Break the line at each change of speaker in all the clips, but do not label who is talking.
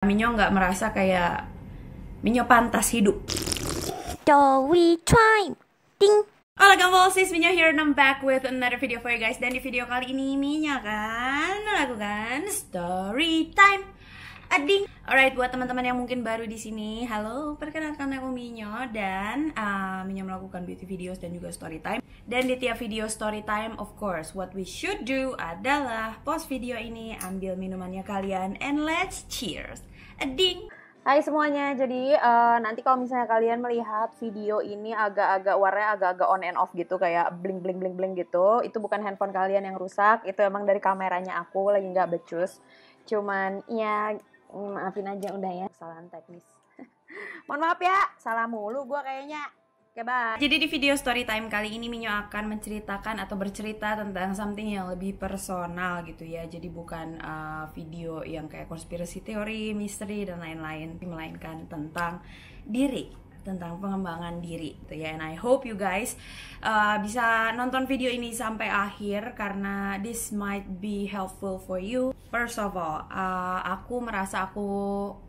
Minyo nggak merasa kayak Minyo pantas hidup.
Story time. Ding.
Halo Gambolsis, Minyo here and I'm back with another video for you guys. Dan di video kali ini Minyo akan melakukan story time. Ading. Alright, buat teman-teman yang mungkin baru di sini, halo, perkenalkan aku Minyo dan Minyo melakukan beauty videos dan juga story time. Dan di tiap video story time, of course, what we should do adalah pause video ini, ambil minumannya kalian, and let's cheers. Ading.
Hai semuanya, jadi nanti kalau misalnya kalian melihat video ini agak-agak warnanya agak-agak on and off gitu, kayak bling bling bling bling gitu, itu bukan handphone kalian yang rusak, itu emang dari kameranya aku lagi nggak becus. Cuman ya maafin aja udah ya, kesalahan teknis. Mohon maaf ya, salah mulu gue kayaknya. Oke, bye.
Jadi di video story time kali ini Minyo akan menceritakan atau bercerita tentang something yang lebih personal gitu ya. Jadi bukan video yang kayak konspirasi teori, misteri dan lain-lain, melainkan tentang diri, tentang pengembangan diri gitu ya. And I hope you guys bisa nonton video ini sampai akhir karena this might be helpful for you. First of all, aku merasa aku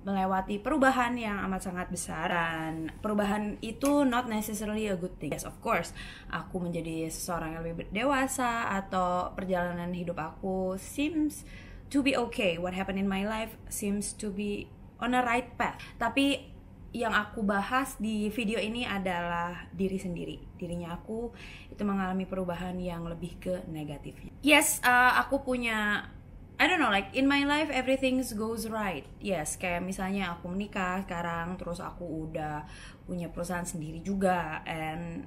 melewati perubahan yang amat sangat besar, dan perubahan itu not necessarily a good thing. Yes, of course, aku menjadi seseorang yang lebih dewasa atau perjalanan hidup aku seems to be okay. What happened in my life seems to be on a right path. Tapi yang aku bahas di video ini adalah diri sendiri. Dirinya aku itu mengalami perubahan yang lebih ke negatifnya. Yes, aku punya, I don't know, like in my life everything goes right. Yes, kayak misalnya aku menikah sekarang, terus aku udah punya perusahaan sendiri juga, and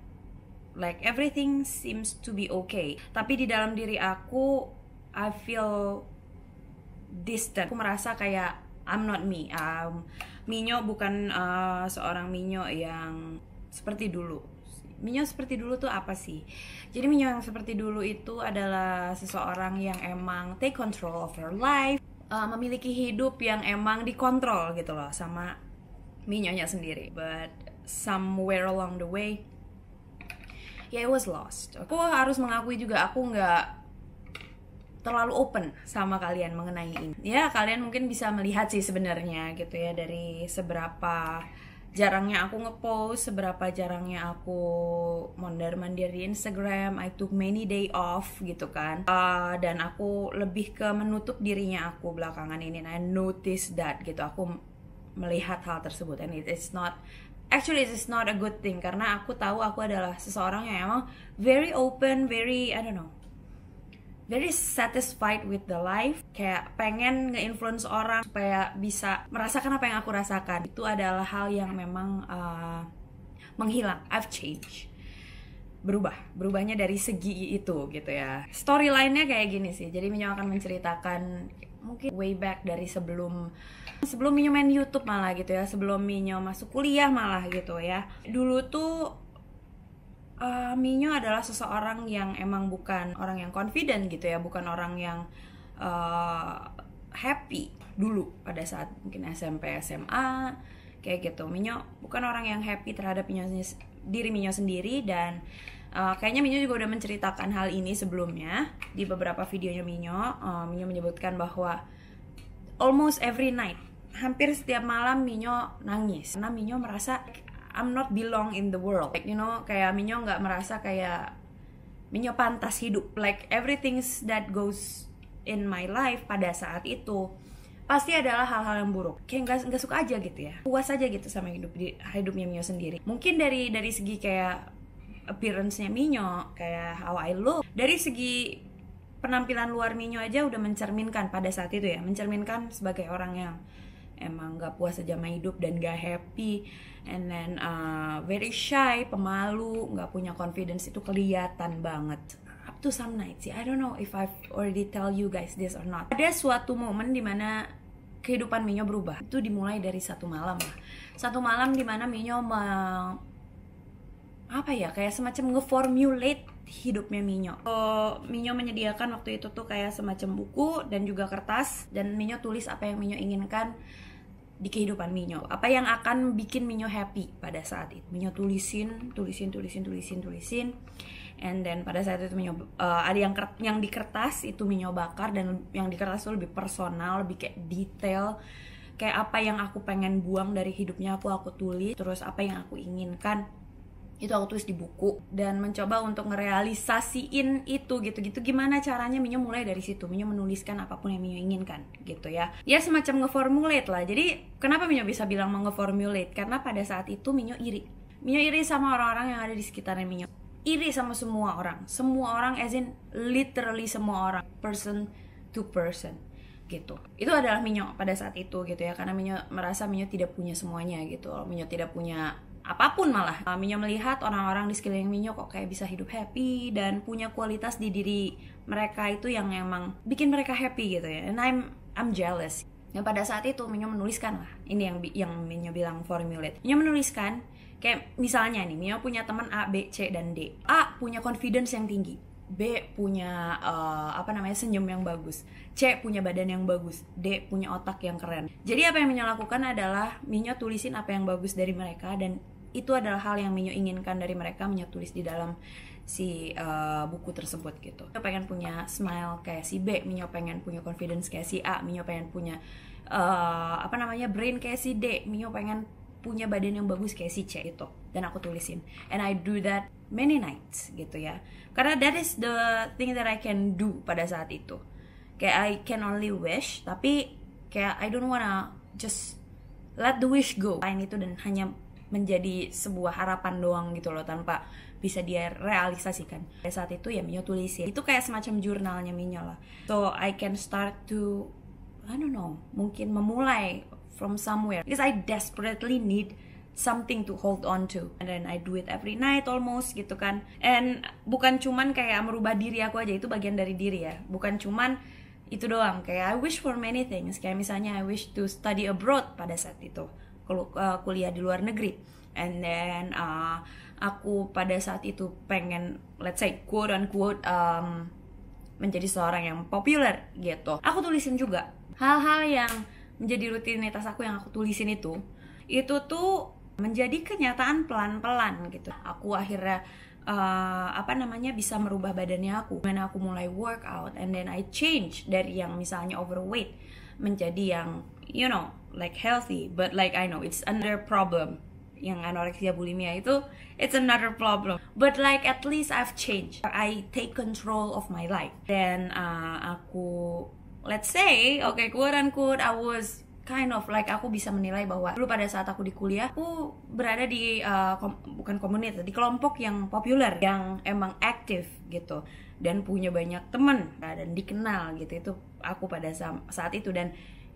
like everything seems to be okay. Tapi di dalam diri aku, I feel distant. Aku merasa kayak I'm not me. Minyo bukan seorang Minyo yang seperti dulu. Minyo seperti dulu tuh apa sih? Jadi Minyo yang seperti dulu itu adalah seseorang yang emang take control of her life, memiliki hidup yang emang dikontrol gitu loh sama Minyonya sendiri. But somewhere along the way, yeah, I was lost. Aku harus mengakui juga aku nggak terlalu open sama kalian mengenai ini. Ya, kalian mungkin bisa melihat sih sebenarnya gitu ya, dari seberapa jarangnya aku ngepost, seberapa jarangnya aku mondar-mandir di Instagram. I took many day off gitu kan, dan aku lebih ke menutup dirinya aku belakangan ini. And I notice that gitu, aku melihat hal tersebut, and it's not actually, it's not a good thing, karena aku tahu aku adalah seseorang yang emang very open, very, I don't know, very satisfied with the life, kayak pengen nge-influence orang supaya bisa merasakan apa yang aku rasakan. Itu adalah hal yang memang menghilang. I've changed, berubahnya dari segi itu gitu ya. Storyline-nya kayak gini sih. Jadi Minyo akan menceritakan mungkin way back dari sebelum Minyo main YouTube malah gitu ya, sebelum Minyo masuk kuliah malah gitu ya. Dulu tuh Minyo adalah seseorang yang emang bukan orang yang confident gitu ya, bukan orang yang happy dulu pada saat mungkin SMP, SMA kayak gitu. Minyo bukan orang yang happy terhadap diri Minyo sendiri, dan kayaknya Minyo juga udah menceritakan hal ini sebelumnya di beberapa videonya Minyo. Minyo menyebutkan bahwa almost every night, hampir setiap malam Minyo nangis karena Minyo merasa I'm not belong in the world, like, you know, kayak Minyo nggak merasa kayak Minyo pantas hidup. Like everything that goes in my life pada saat itu pasti adalah hal-hal yang buruk, kayak nggak suka aja gitu ya, puas aja gitu sama hidupnya Minyo sendiri. Mungkin dari segi kayak appearance-nya Minyo, kayak how I look, dari segi penampilan luar Minyo aja udah mencerminkan pada saat itu ya, mencerminkan sebagai orang yang emang gak puas aja sama hidup dan gak happy, and then very shy, pemalu, gak punya confidence. Itu kelihatan banget up to some nights sih. I don't know if I've already tell you guys this or not. Ada suatu momen dimana kehidupan Minyo berubah. Itu dimulai dari satu malam lah. Satu malam dimana Minyo kayak semacam nge-formulate hidupnya Minyo. Minyo menyediakan waktu itu tuh kayak semacam buku dan juga kertas, dan Minyo tulis apa yang Minyo inginkan di kehidupan Minyo, apa yang akan bikin Minyo happy pada saat itu. Minyo tulisin, and then pada saat itu Minyo ada yang di kertas itu Minyo bakar, dan yang di kertas itu lebih personal, lebih kayak detail, kayak apa yang aku pengen buang dari hidupnya aku tulis, terus apa yang aku inginkan itu aku tulis di buku, dan mencoba untuk ngerealisasiin itu gitu-gitu. Gimana caranya? Minyo mulai dari situ. Minyo menuliskan apapun yang Minyo inginkan gitu ya. Ya semacam ngeformulate lah. Jadi kenapa Minyo bisa bilang mau ngeformulate? Karena pada saat itu Minyo iri. Minyo iri sama orang-orang yang ada di sekitarnya Minyo. Iri sama semua orang. Semua orang as in literally semua orang. Person to person gitu. Itu adalah Minyo pada saat itu gitu ya. Karena Minyo merasa Minyo tidak punya semuanya gitu. Minyo tidak punya apapun malah. Minyo melihat orang-orang di sekeliling Minyo kok kayak bisa hidup happy dan punya kualitas di diri mereka itu yang emang bikin mereka happy gitu ya. And I'm jealous. Dan pada saat itu Minyo menuliskan lah. Ini yang Minyo bilang formulate. Minyo menuliskan kayak misalnya nih, Minyo punya teman A, B, C dan D. A punya confidence yang tinggi. B punya senyum yang bagus. C punya badan yang bagus. D punya otak yang keren. Jadi apa yang Minyo lakukan adalah Minyo tulisin apa yang bagus dari mereka, dan itu adalah hal yang Minyo inginkan dari mereka. Minyo tulis di dalam si buku tersebut gitu. Minyo pengen punya smile kayak si B, Minyo pengen punya confidence kayak si A, Minyo pengen punya brain kayak si D, Minyo pengen punya badan yang bagus kayak si C gitu. Dan aku tulisin. And I do that many nights gitu ya. Karena that is the thing that I can do pada saat itu. Kayak I can only wish, tapi kayak I don't wanna just let the wish go. Lain itu dan hanya menjadi sebuah harapan doang gitu loh, tanpa bisa dia realisasikan. Pada saat itu ya Minyo tulisin. Itu kayak semacam jurnalnya Minyo lah. So I can start to, I don't know, mungkin memulai from somewhere. Because I desperately need something to hold on to. And then I do it every night almost gitu kan. And bukan cuman kayak merubah diri aku aja, itu bagian dari diri ya. Bukan cuman itu doang, kayak I wish for many things. Kayak misalnya I wish to study abroad pada saat itu, kuliah di luar negeri. And then aku pada saat itu pengen, let's say quote unquote, menjadi seorang yang populer gitu. Aku tulisin juga hal-hal yang menjadi rutinitas aku yang aku tulisin itu tuh menjadi kenyataan pelan-pelan gitu. Aku akhirnya bisa merubah badannya aku. Mana aku mulai workout, and then I change dari yang misalnya overweight menjadi yang like healthy, but like I know it's another problem. Yang anoreksia bulimia itu it's another problem, but like at least I've changed. I take control of my life. Dan aku, let's say, quote unquote, I was kind of like, aku bisa menilai bahwa dulu pada saat aku di kuliah, aku berada di bukan komunitas, di kelompok yang populer, yang emang aktif gitu, dan punya banyak teman dan dikenal gitu. Itu aku pada saat itu, dan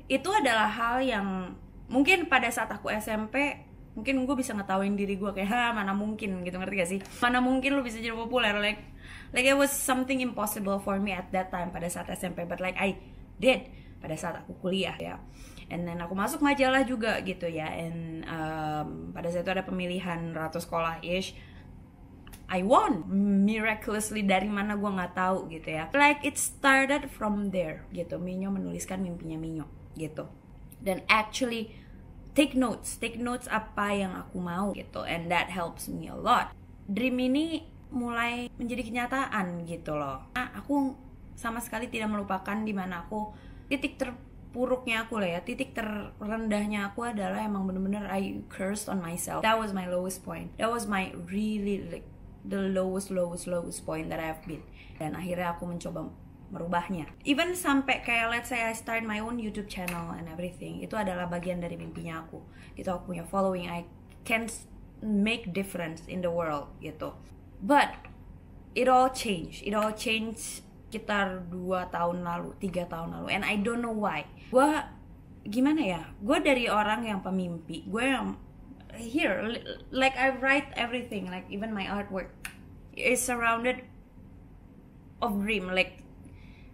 itu adalah hal yang mungkin pada saat aku SMP, mungkin gue bisa ngetawain diri gue kayak, mana mungkin gitu, ngerti gak sih? Mana mungkin lu bisa jadi populer, like it was something impossible for me at that time pada saat SMP, but like I did pada saat aku kuliah ya. And then aku masuk majalah juga gitu ya. And pada saat itu ada pemilihan ratu sekolah ish, I won miraculously, dari mana gue nggak tahu gitu ya. Like it started from there gitu. Minyo menuliskan mimpinya Minyo gitu. Dan actually take notes apa yang aku mau gitu. And that helps me a lot. Dream ini mulai menjadi kenyataan gitu loh. Aku sama sekali tidak melupakan di mana aku, titik terpuruknya aku lah ya, titik terendahnya aku adalah emang bener-bener I cursed on myself. That was my lowest point. That was my really like the lowest point that I've been. Dan akhirnya aku mencoba merubahnya. Even sampai kayak let's say I start my own YouTube channel and everything. Itu adalah bagian dari mimpinya aku. Gitu, aku punya following, I can make difference in the world gitu. But it all changed sekitar 2 tahun lalu, 3 tahun lalu, and I don't know why. Gue gimana ya, gue dari orang yang pemimpi, gue yang here, like I write everything, like even my artwork is surrounded of dream, like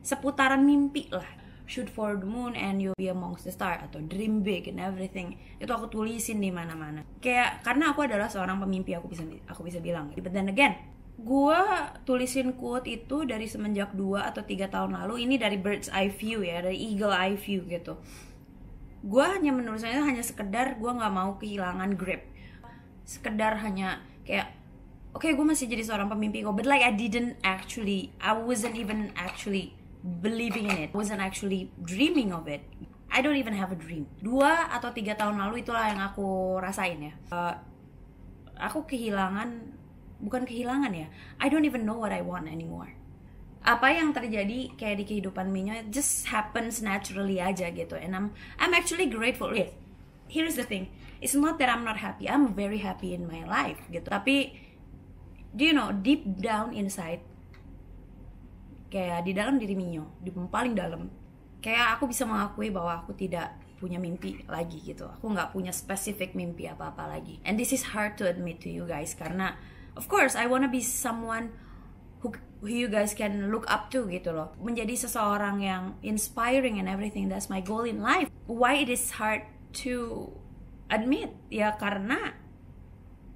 seputaran mimpi lah. Shoot for the moon and you'll be amongst the stars, atau dream big and everything. Itu aku tulisin di mana-mana. Kayak karena aku adalah seorang pemimpi, aku bisa bilang. But then again, gue tulisin quote itu dari semenjak 2 atau 3 tahun lalu. Ini dari bird's eye view ya, dari eagle eye view gitu. Gue hanya menulisnya hanya sekedar gue nggak mau kehilangan grip. Sekedar hanya kayak okay, gue masih jadi seorang pemimpi kok, but like I wasn't even actually believing in it. I wasn't actually dreaming of it. I don't even have a dream. 2 atau 3 tahun lalu itulah yang aku rasain ya. Aku bukan kehilangan ya. I don't even know what I want anymore. Apa yang terjadi kayak di kehidupan Minyo just happens naturally aja gitu. And I'm actually grateful. Yes. Here's the thing. It's not that I'm not happy. I'm very happy in my life gitu. Tapi do you know, deep down inside, kayak di dalam diri Minyo, di paling dalam, kayak aku bisa mengakui bahwa aku tidak punya mimpi lagi gitu. Aku nggak punya spesifik mimpi apa-apa lagi. And this is hard to admit to you guys, karena of course I wanna be someone who you guys can look up to gitu loh. Menjadi seseorang yang inspiring and everything. That's my goal in life. Why it is hard to admit? Ya karena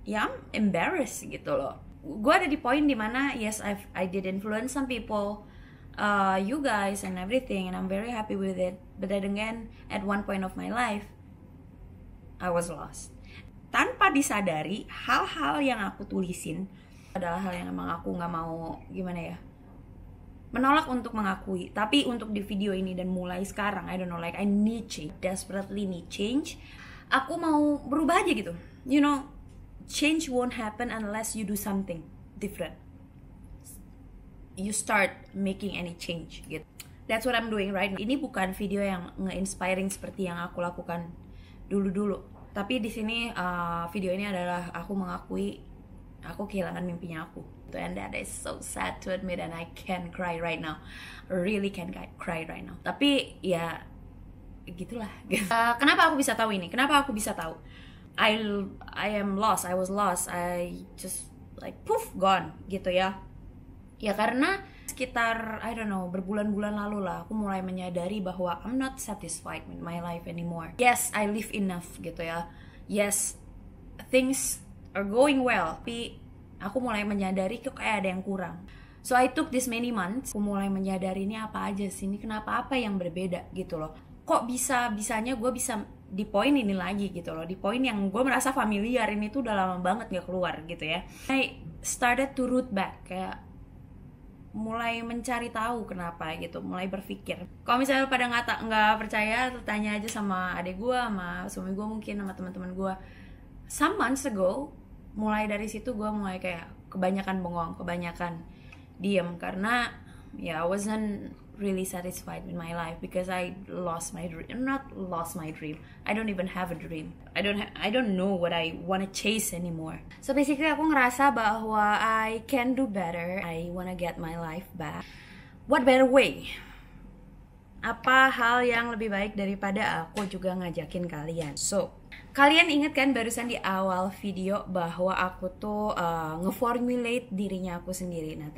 ya I'm embarrassed gitu loh. Gue ada di poin dimana yes I did influence some people, you guys and everything, and I'm very happy with it. But then again, at one point of my life, I was lost. Tanpa disadari, hal-hal yang aku tulisin adalah hal yang emang aku nggak mau menolak untuk mengakui. Tapi untuk di video ini dan mulai sekarang, I don't know, like I need change, desperately need change. Aku mau berubah aja gitu, you know. Change won't happen unless you do something different. You start making any change gitu. That's what I'm doing right now. Ini bukan video yang nge-inspiring seperti yang aku lakukan dulu-dulu. Tapi di sini video ini adalah aku mengakui aku kehilangan mimpinya aku. And that is so sad to admit, and I can cry right now. Really can cry right now. Tapi ya gitulah. Kenapa aku bisa tahu ini? Kenapa aku bisa tahu? I am lost. I was lost. I just like poof gone gitu ya. Ya karena sekitar I don't know berbulan-bulan lalu lah aku mulai menyadari bahwa I'm not satisfied with my life anymore. Yes, I live enough gitu ya. Yes, things are going well. Tapi aku mulai menyadari kok kayak ada yang kurang. So I took this many months. Aku mulai menyadari ini apa aja sih, ini kenapa, apa yang berbeda gitu loh. Kok bisanya gue bisa di poin ini lagi gitu loh, di poin yang gue merasa familiar ini tuh udah lama banget gak keluar gitu ya. I started to root back, kayak mulai mencari tahu kenapa gitu, mulai berpikir. Kalau misalnya pada nggak percaya, tanya aja sama adik gue, sama suami gue mungkin, sama teman-teman gue. Some months ago, mulai dari situ gue mulai kayak kebanyakan bengong, kebanyakan diem karena ya I wasn't really satisfied with my life because I lost my dream. Not lost my dream. I don't even have a dream. I don't know what I wanna chase anymore. So basically aku ngerasa bahwa I can do better. I wanna get my life back. What better way? Apa hal yang lebih baik daripada aku juga ngajakin kalian? So, kalian ingat kan barusan di awal video bahwa aku tuh ngeformulate dirinya aku sendiri. Nah,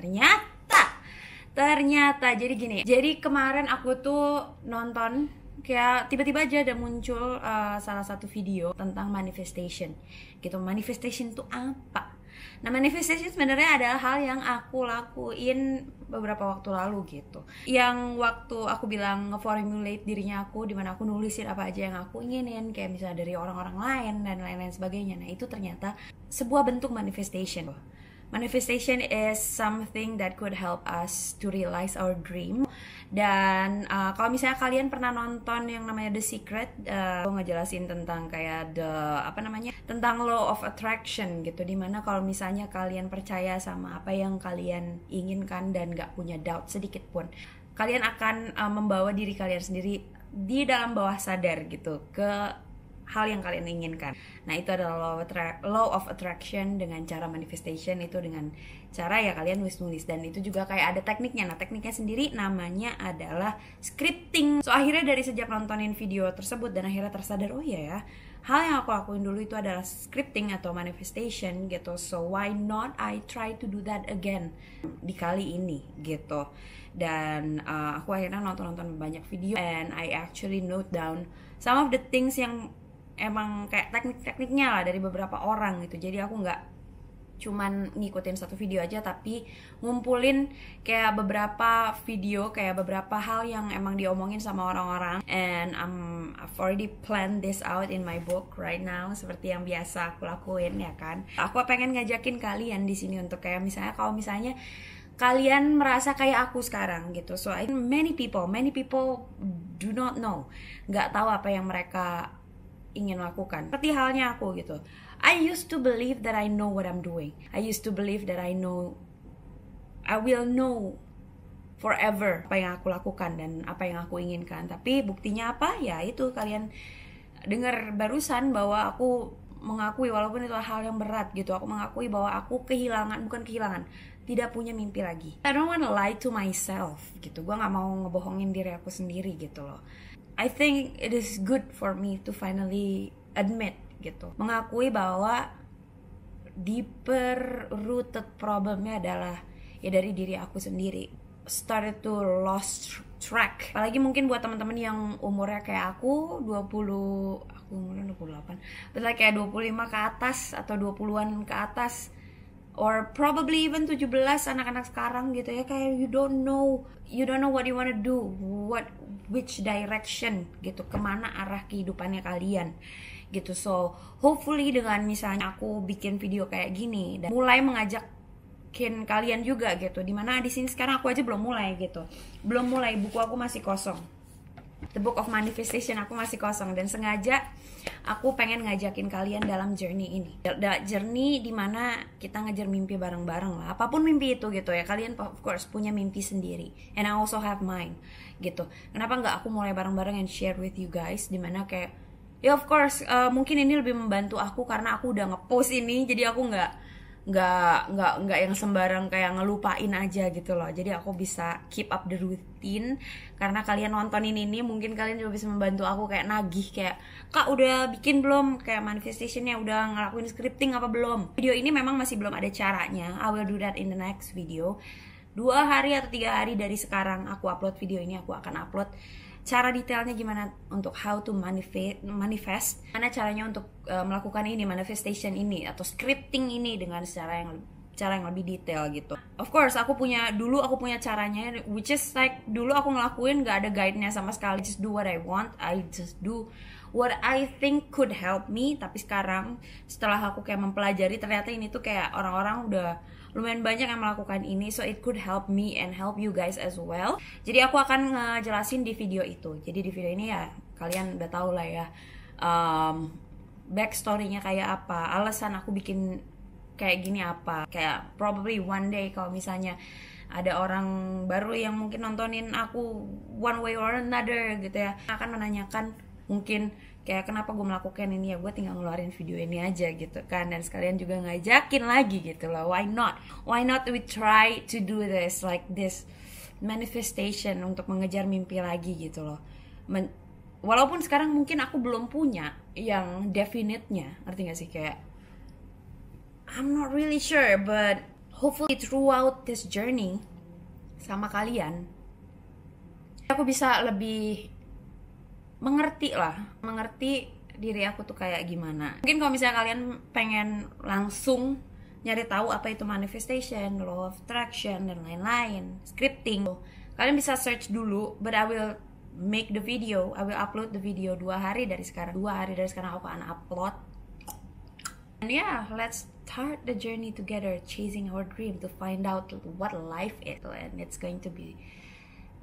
ternyata jadi gini. Jadi kemarin aku tuh nonton kayak tiba-tiba aja ada muncul salah satu video tentang manifestation gitu. Manifestation itu apa? Nah, manifestation sebenarnya adalah hal yang aku lakuin beberapa waktu lalu gitu. Yang waktu aku bilang ngeformulate dirinya aku, dimana aku nulisin apa aja yang aku inginin, kayak misalnya dari orang-orang lain dan lain-lain sebagainya. Nah, itu ternyata sebuah bentuk manifestation. Manifestation is something that could help us to realize our dream. Dan kalau misalnya kalian pernah nonton yang namanya The Secret, aku ngejelasin tentang kayak tentang law of attraction gitu, dimana kalau misalnya kalian percaya sama apa yang kalian inginkan dan gak punya doubt sedikit pun, kalian akan membawa diri kalian sendiri di dalam bawah sadar gitu ke hal yang kalian inginkan. Nah, itu adalah law of attraction. Dengan cara manifestation itu dengan cara ya kalian nulis dan itu juga kayak ada tekniknya. Nah, tekniknya sendiri namanya adalah scripting. So akhirnya dari sejak nontonin video tersebut dan akhirnya tersadar, oh iya ya, hal yang aku lakuin dulu itu adalah scripting atau manifestation gitu. So why not I try to do that again di kali ini gitu. Dan aku akhirnya nonton banyak video and I actually note down some of the things yang emang kayak teknik-tekniknya lah dari beberapa orang gitu. Jadi aku nggak cuman ngikutin satu video aja, tapi ngumpulin kayak beberapa video, kayak beberapa hal yang emang diomongin sama orang-orang. And I've already planned this out in my book right now, seperti yang biasa aku lakuin ya kan. Aku pengen ngajakin kalian di sini untuk kayak misalnya kalau misalnya kalian merasa kayak aku sekarang gitu. So I think many people do not know, nggak tahu apa yang mereka ingin lakukan. Seperti halnya aku gitu. I used to believe that I know what I'm doing. I used to believe that I will know forever apa yang aku lakukan dan apa yang aku inginkan. Tapi buktinya apa? Ya itu kalian dengar barusan bahwa aku mengakui, walaupun itu hal yang berat gitu, aku mengakui bahwa aku tidak punya mimpi lagi. I don't wanna lie to myself gitu. Gue nggak mau ngebohongin diri aku sendiri gitu loh. I think it is good for me to finally admit gitu, mengakui bahwa deeper rooted problemnya adalah ya dari diri aku sendiri. Started to lost track. Apalagi mungkin buat teman-teman yang umurnya kayak aku, aku umurnya 28, but like kayak 25 ke atas atau 20-an ke atas, or probably even 17 anak-anak sekarang gitu ya, kayak you don't know what you wanna do, which direction gitu, kemana arah kehidupannya kalian gitu. So hopefully dengan misalnya aku bikin video kayak gini dan mulai mengajakin kalian juga gitu, dimana di sini sekarang aku aja belum mulai, buku aku masih kosong, The Book of Manifestation aku masih kosong, dan sengaja aku pengen ngajakin kalian dalam journey ini, journey dimana kita ngejar mimpi bareng-bareng lah, apapun mimpi itu gitu ya. Kalian of course punya mimpi sendiri, and I also have mine gitu. Kenapa nggak aku mulai bareng-bareng and share with you guys, dimana kayak ya of course mungkin ini lebih membantu aku karena aku udah ngepost ini, jadi aku nggak yang sembarang kayak ngelupain aja gitu loh. Jadi aku bisa keep up the routine karena kalian nontonin ini, mungkin kalian juga bisa membantu aku kayak nagih, kayak Kak udah bikin belum kayak manifestationnya, udah ngelakuin scripting apa belum. Video ini memang masih belum ada caranya, I will do that in the next video. 2 hari atau 3 hari dari sekarang aku upload video ini, aku akan upload cara detailnya gimana untuk how to manifest, mana caranya untuk melakukan ini, manifestation ini atau scripting ini dengan cara yang lebih detail gitu. Of course dulu aku punya caranya, which is like dulu aku ngelakuin gak ada guide-nya sama sekali, just do what I want, I just do what I think could help me. Tapi sekarang setelah aku kayak mempelajari, ternyata ini tuh kayak orang-orang udah lumayan banyak yang melakukan ini, so it could help me and help you guys as well. Jadi aku akan ngejelasin di video itu. Jadi di video ini ya kalian udah tahu lah ya, backstory-nya kayak apa, alasan aku bikin kayak gini apa. Kayak probably one day kalau misalnya ada orang baru yang mungkin nontonin aku one way or another gitu ya, akan menanyakan mungkin kayak kenapa gue melakukan ini, ya gue tinggal ngeluarin video ini aja gitu kan. Dan sekalian juga ngajakin lagi gitu loh, why not we try to do this, like this manifestation untuk mengejar mimpi lagi gitu loh. Walaupun sekarang mungkin aku belum punya yang definite-nya, ngerti gak sih, kayak I'm not really sure, but hopefully throughout this journey sama kalian aku bisa lebih mengerti diri aku tuh kayak gimana. Mungkin kalau misalnya kalian pengen langsung nyari tahu apa itu manifestation, law of attraction dan lain-lain, scripting, kalian bisa search dulu. But I will make the video, I will upload the video 2 hari dari sekarang aku akan upload. And yeah, let's start the journey together, chasing our dream to find out what life is, and it's going to be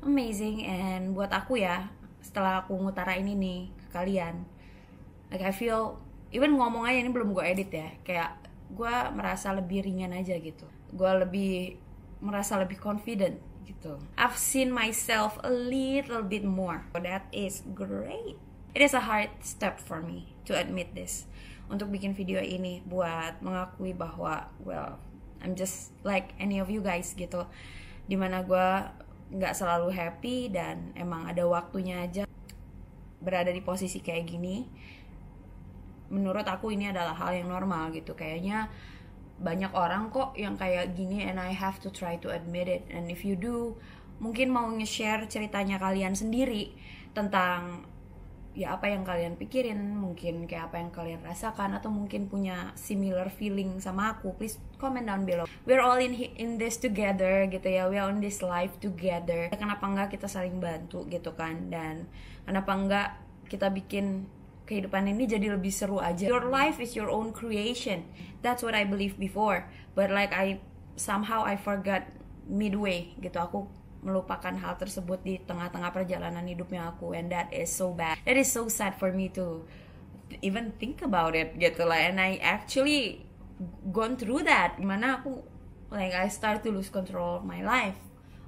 amazing. And buat aku ya, setelah aku ngutarain ini ke kalian, like I feel, even ngomong aja ini belum gue edit ya, kayak gue merasa lebih ringan aja gitu, gue merasa lebih confident gitu. I've seen myself a little bit more, so that is great. It is a hard step for me to admit this, untuk bikin video ini buat mengakui bahwa well, I'm just like any of you guys gitu, dimana gue nggak selalu happy dan emang ada waktunya aja berada di posisi kayak gini. Menurut aku ini adalah hal yang normal gitu. Kayaknya banyak orang kok yang kayak gini, and I have to try to admit it. And if you do, mungkin mau nge-share ceritanya kalian sendiri tentang ya apa yang kalian pikirin, mungkin kayak apa yang kalian rasakan, atau mungkin punya similar feeling sama aku, please comment down below. We're all in this together gitu ya, we are on this life together. Kenapa enggak kita saling bantu gitu kan, dan kenapa enggak kita bikin kehidupan ini jadi lebih seru aja. Your life is your own creation, that's what I believe before, but like I forgot midway gitu, aku melupakan hal tersebut di tengah-tengah perjalanan hidupnya aku, and that is so bad, that is so sad for me to even think about it gitu lah. And I actually gone through that, dimana aku like I start to lose control of my life,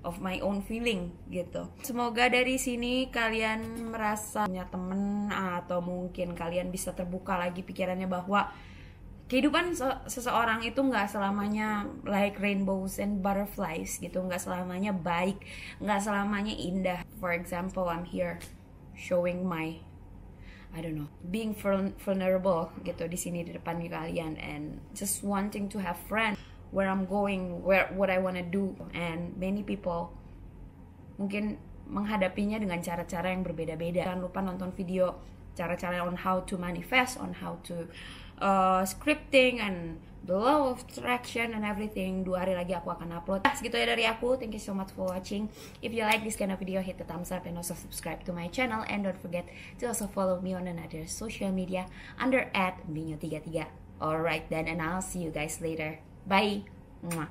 of my own feeling gitu. Semoga dari sini kalian merasa punya temen, atau mungkin kalian bisa terbuka lagi pikirannya bahwa kehidupan seseorang itu nggak selamanya like rainbows and butterflies gitu, nggak selamanya baik, nggak selamanya indah. For example, I'm here showing my, I don't know, being vulnerable gitu di sini di depan kalian, and just wanting to have friends, where I'm going, what I wanna do. And many people mungkin menghadapinya dengan cara-cara yang berbeda-beda. Jangan lupa nonton video cara-cara on how to manifest, on how to scripting and the law of attraction and everything. 2 hari lagi aku akan upload. Segitu ya dari aku. Thank you so much for watching. If you like this kind of video, hit the thumbs up and also subscribe to my channel, and don't forget to also follow me on another social media under @minyo33. Alright then, and I'll see you guys later. Bye. Mwah.